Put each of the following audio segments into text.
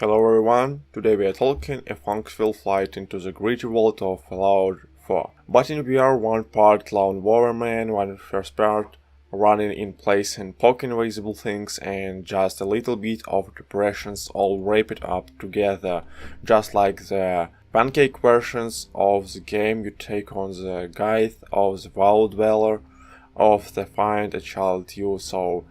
Hello everyone, today we are talking a fun-filled flight into the gritty world of Fallout 4. But in VR, one part Lone Warrior, one first part running in place and poking invisible things, and just a little bit of depressions all wrapped up together. Just like the pancake versions of the game, you take on the guide of the Vault Dweller, of the Find a Child you saw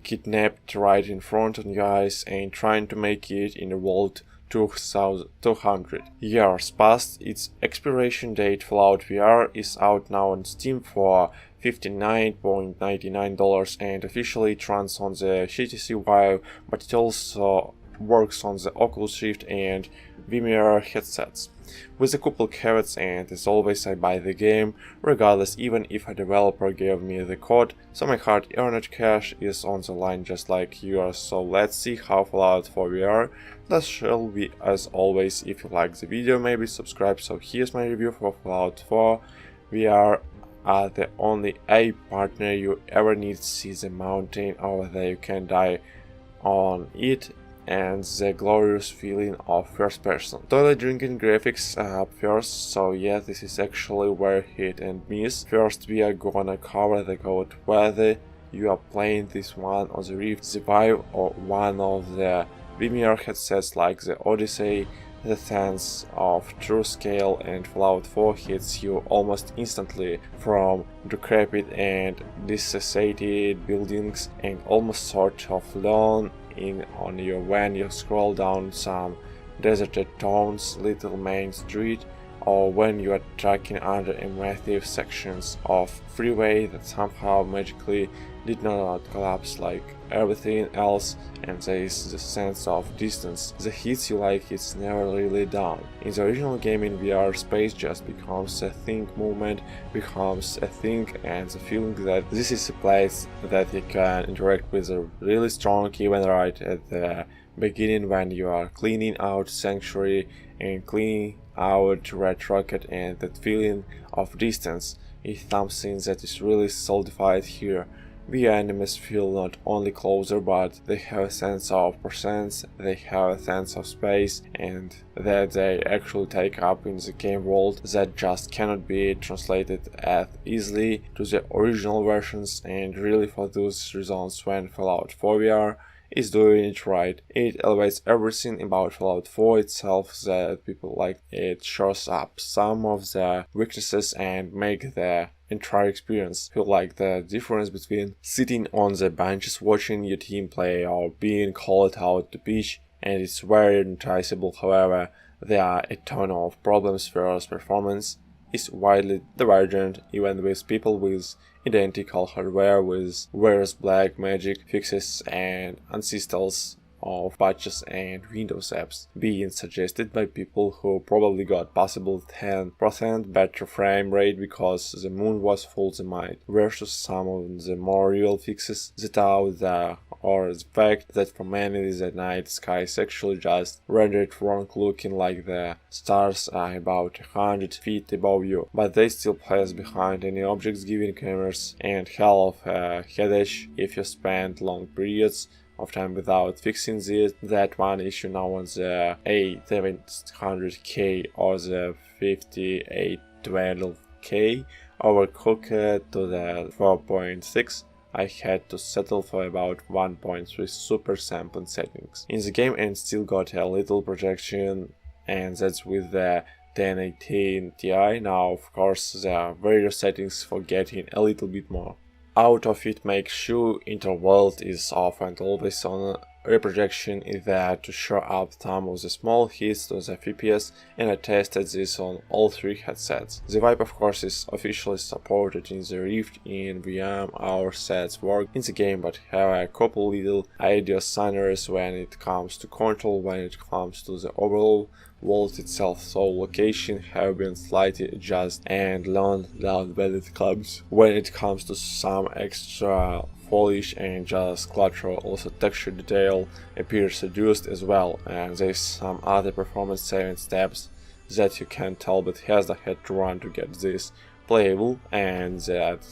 kidnapped right in front of your eyes and trying to make it in the world 2200 years past its expiration date. Fallout VR is out now on Steam for $59.99 and officially runs on the HTC Vive, but it also works on the Oculus Rift and VR headsets. With a couple caveats, and as always I buy the game, regardless, even if a developer gave me the code, so my hard-earned cash is on the line just like yours. So let's see how Fallout 4 VR that shall be. As always, if you like the video, maybe subscribe. So here's my review for Fallout 4 VR. The only A partner you ever need. See the mountain over there, you can die on it, and the glorious feeling of first person. Toilet drinking graphics up first, so yeah, this is actually where hit and miss. First we are gonna cover the code whether you are playing this one on the Rift, the Vive, or one of the VR headsets like the Odyssey. The sense of true scale and Fallout 4 hits you almost instantly from decrepit and disassociated buildings and almost sort of lone in on you when you scroll down some deserted town's little main street, or when you are tracking under a massive sections of freeway that somehow magically did not collapse like everything else, and there is the sense of distance that hits you like it's never really done. In the original game in VR, space just becomes a thing, movement becomes a thing, and the feeling that this is a place that you can interact with is really strong, even right at the beginning when you are cleaning out Sanctuary and cleaning out Red Rocket, and that feeling of distance is something that is really solidified here. The enemies feel not only closer, but they have a sense of presence, they have a sense of space, and that they actually take up in the game world that just cannot be translated as easily to the original versions. And really for those reasons, when Fallout 4 VR is doing it right, it elevates everything about Fallout 4 itself that people like. It shows up some of the weaknesses and make the entire experience feel like the difference between sitting on the benches watching your team play or being called out to pitch, and it's very noticeable. However, there are a ton of problems. First, performance is widely divergent, even with people with identical hardware, with various black magic fixes and installs of patches and Windows apps being suggested by people who probably got possible 10% better frame rate because the moon was full the night, versus some of the more real fixes that are out there, or the fact that for many the night sky is actually just rendered wrong, looking like the stars are about 100 feet above you, but they still pass behind any objects, giving cameras and hell of a headache if you spend long periods of time without fixing that one issue. Now on the A700K or the 5812K overcooked to the 4.6, I had to settle for about 1.3 super sampling settings in the game and still got a little projection, and that's with the 1080 Ti. Now of course there are various settings for getting a little bit more out of it. Make sure interworld is off and always on. Reprojection is there to show up some of the small hits to the FPS, and I tested this on all three headsets. The Vive of course is officially supported in the Rift. In VM our sets work in the game, but have a couple little idiosyncrasies when it comes to control, when it comes to the overall world itself, so location have been slightly adjusted and learned down when it comes to some extra foliage and just clutter. Also texture detail appears reduced as well, and there's some other performance saving steps that you can tell, but Bethesda had to run to get this playable, and that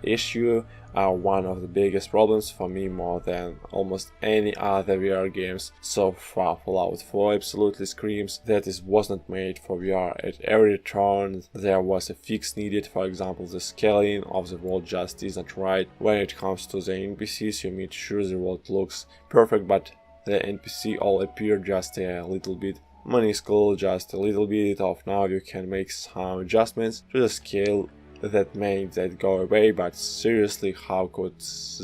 issue are one of the biggest problems for me, more than almost any other VR games so far. Fallout 4 absolutely screams that it wasn't made for VR. At every turn there was a fix needed. For example, the scaling of the world just isn't right. When it comes to the NPCs you meet, sure, the world looks perfect, but the NPC all appear just a little bit minuscule, just a little bit off. Now you can make some adjustments to the scale that made that go away, but seriously, how could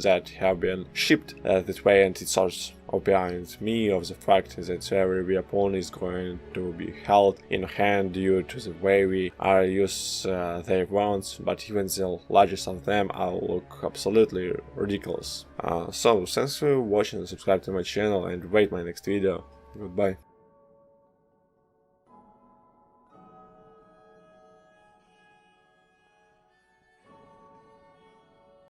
that have been shipped that way? And it sort of behind me of the fact that every weapon is going to be held in hand due to the way we are use their weapons, but even the largest of them all look absolutely ridiculous. So thanks for watching, subscribe to my channel and wait my next video. Goodbye.